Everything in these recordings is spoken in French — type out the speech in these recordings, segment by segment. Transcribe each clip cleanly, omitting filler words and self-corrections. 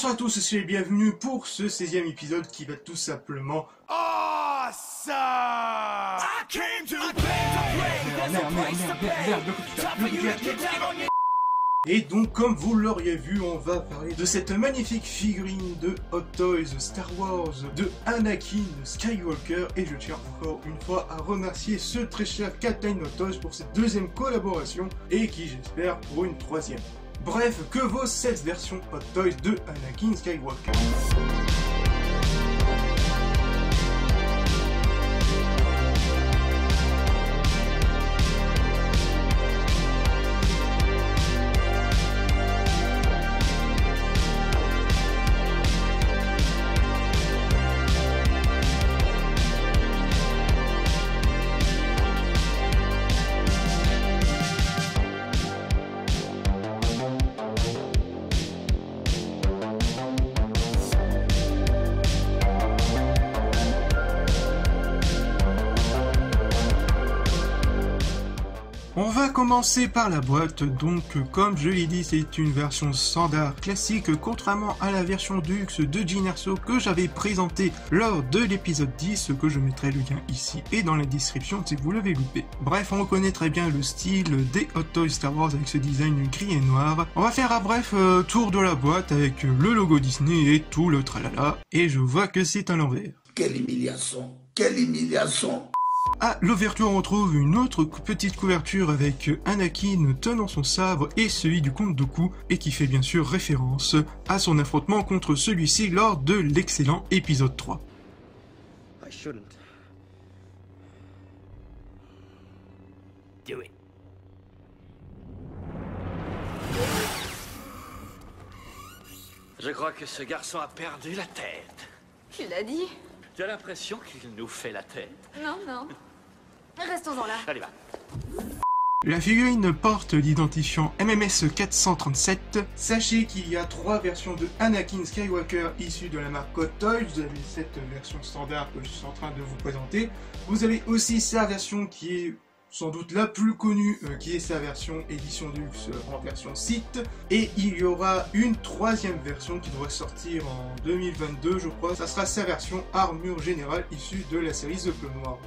Bonsoir à tous et bienvenue pour ce 16e épisode qui va tout simplement... Et donc, comme vous l'auriez vu, on va parler de cette magnifique figurine de Hot Toys Star Wars de Anakin Skywalker. Et je tiens encore une fois à remercier ce très cher Captain Hot Toys pour cette deuxième collaboration et qui, j'espère, pour une troisième. Bref, que vaut cette version Hot Toys de Anakin Skywalker? On va commencer par la boîte, donc comme je l'ai dit c'est une version standard classique contrairement à la version Deluxe de Jyn Erso que j'avais présentée lors de l'épisode 10 que je mettrai le lien ici et dans la description si vous l'avez loupé. Bref, on reconnaît très bien le style des Hot Toys Star Wars avec ce design gris et noir. On va faire un bref tour de la boîte avec le logo Disney et tout le tralala et je vois que c'est à l'envers. Quelle humiliation! Quelle humiliation! À l'ouverture, on retrouve une autre petite couverture avec Anakin tenant son sabre et celui du comte Dooku et qui fait bien sûr référence à son affrontement contre celui-ci lors de l'excellent épisode 3. I shouldn't. Do it. Je crois que ce garçon a perdu la tête. Tu l'as dit? J'ai l'impression qu'il nous fait la tête. Non, non. Restons-en là. Allez, va. La figurine porte l'identifiant MMS 437. Sachez qu'il y a 3 versions de Anakin Skywalker issues de la marque Hot Toys. Vous avez cette version standard que je suis en train de vous présenter. Vous avez aussi sa version qui est sans doute la plus connue, qui est sa version édition Deluxe en version site. Et il y aura une 3e version qui devrait sortir en 2022, je crois. Ça sera sa version armure générale issue de la série The Clone Wars.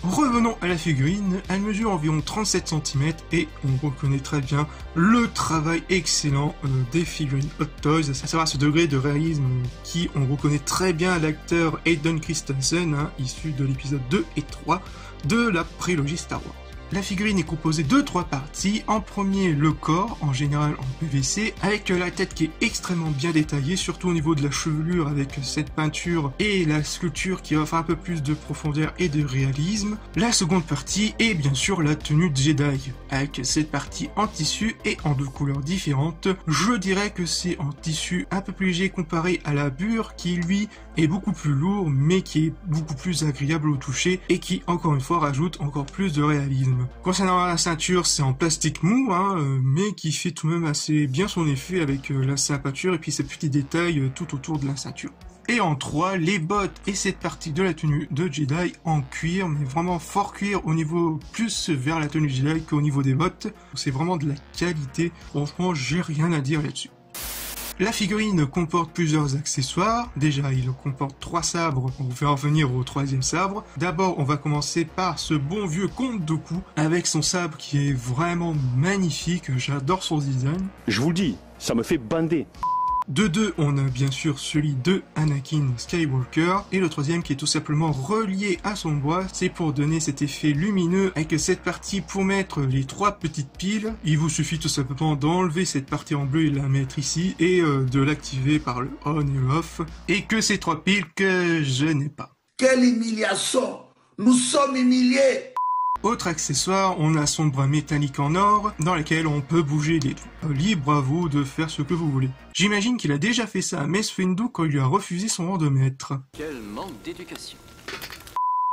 Revenons à la figurine, elle mesure environ 37 cm et on reconnaît très bien le travail excellent des figurines Hot Toys, à savoir ce degré de réalisme qui on reconnaît très bien l'acteur Hayden Christensen, issu de l'épisode 2 et 3 de la prélogie Star Wars. La figurine est composée de 3 parties. En premier, le corps, en général en PVC, avec la tête qui est extrêmement bien détaillée, surtout au niveau de la chevelure avec cette peinture et la sculpture qui offre un peu plus de profondeur et de réalisme. La seconde partie est bien sûr la tenue de Jedi, avec cette partie en tissu et en 2 couleurs différentes. Je dirais que c'est en tissu un peu plus léger comparé à la bure qui lui est beaucoup plus lourd mais qui est beaucoup plus agréable au toucher et qui encore une fois rajoute encore plus de réalisme. Concernant la ceinture, c'est en plastique mou, mais qui fait tout de même assez bien son effet avec la ceinture et puis ces petits détails tout autour de la ceinture. Et en 3, les bottes et cette partie de la tenue de Jedi en cuir, mais vraiment fort cuir au niveau plus vers la tenue Jedi qu'au niveau des bottes. C'est vraiment de la qualité, franchement j'ai rien à dire là-dessus. La figurine comporte plusieurs accessoires. Déjà, il comporte 3 sabres pour vous faire revenir au 3e sabre. D'abord, on va commencer par ce bon vieux comte Dooku avec son sabre qui est vraiment magnifique. J'adore son design. Je vous le dis, ça me fait bander. De 2, on a bien sûr celui de Anakin Skywalker et le 3e qui est tout simplement relié à son bras. C'est pour donner cet effet lumineux avec cette partie pour mettre les 3 petites piles. Il vous suffit tout simplement d'enlever cette partie en bleu et la mettre ici et de l'activer par le on et le off. Et que ces 3 piles que je n'ai pas. Quelle humiliation! Nous sommes humiliés! Autre accessoire, on a son bras métallique en or dans lequel on peut bouger les doigts. Libre à vous de faire ce que vous voulez. J'imagine qu'il a déjà fait ça à Mace Windu quand il lui a refusé son rang de maître. Quel manque d'éducation.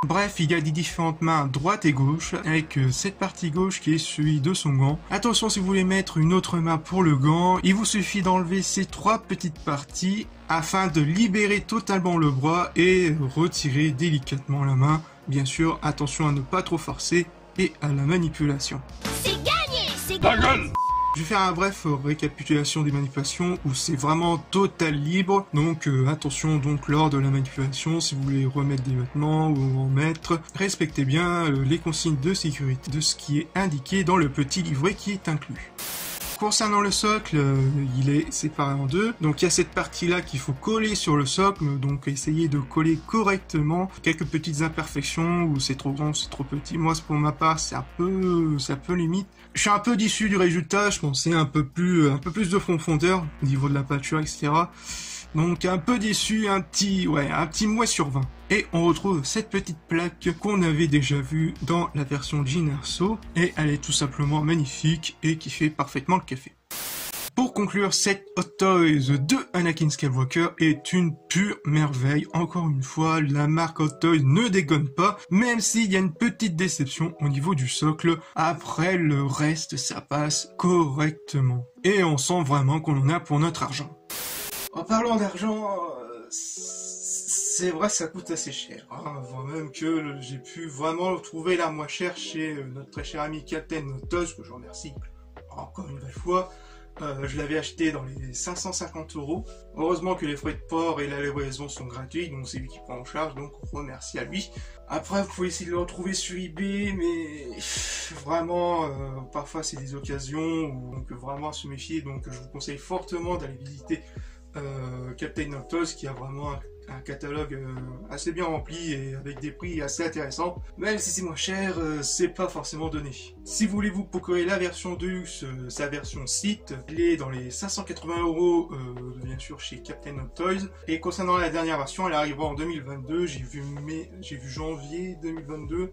Bref, il y a des différentes mains droite et gauche, avec cette partie gauche qui est celui de son gant. Attention, si vous voulez mettre une autre main pour le gant, il vous suffit d'enlever ces 3 petites parties afin de libérer totalement le bras et retirer délicatement la main. Bien sûr, attention à ne pas trop forcer et à la manipulation. C'est gagné! C'est Ta gueule! Je vais faire un bref récapitulation des manipulations où c'est vraiment total libre. Donc attention donc lors de la manipulation, si vous voulez remettre des vêtements ou en mettre, respectez bien les consignes de sécurité de ce qui est indiqué dans le petit livret qui est inclus. Concernant le socle, il est séparé en deux. Donc il y a cette partie-là qu'il faut coller sur le socle. Donc essayez de coller correctement. Quelques petites imperfections, où c'est trop grand, c'est trop petit. Moi, pour ma part, c'est un peu limite. Je suis un peu déçu du résultat. Je pensais un peu plus de profondeur au niveau de la peinture, etc. Donc un peu déçu, un petit moins sur 20. Et on retrouve cette petite plaque qu'on avait déjà vue dans la version Jean Erso. Et elle est tout simplement magnifique et qui fait parfaitement le café. Pour conclure, cette Hot Toys de Anakin Skywalker est une pure merveille. Encore une fois, la marque Hot Toys ne dégonne pas, même s'il y a une petite déception au niveau du socle. Après, le reste, ça passe correctement. Et on sent vraiment qu'on en a pour notre argent. En parlant d'argent, c'est vrai ça coûte assez cher. Avant même que j'ai pu vraiment trouver la moins chère chez notre très cher ami Captain Toys, que je remercie encore une nouvelle fois. Je l'avais acheté dans les 550 €. Heureusement que les frais de port et la livraison sont gratuits, donc c'est lui qui prend en charge, donc on remercie à lui. Après, vous pouvez essayer de le retrouver sur eBay, mais vraiment, parfois c'est des occasions, donc vraiment à se méfier. Donc je vous conseille fortement d'aller visiter Captain Toys, qui a vraiment un catalogue assez bien rempli et avec des prix assez intéressants. Même si c'est moins cher, c'est pas forcément donné. Si vous voulez vous procurer la version Deluxe, sa version site, il est dans les 580 €, bien sûr chez Captain Toys. Et concernant la dernière version, elle arrivera en 2022. J'ai vu janvier 2022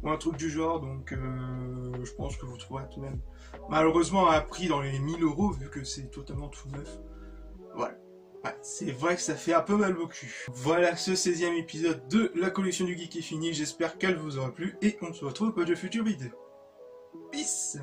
ou un truc du genre, donc je pense que vous trouverez tout de même malheureusement à un prix dans les 1000 € vu que c'est totalement tout neuf. Voilà. Ouais, c'est vrai que ça fait un peu mal au cul. Voilà, ce 16e épisode de la collection du geek est fini. J'espère qu'elle vous aura plu et on se retrouve pour de futures vidéos. Peace!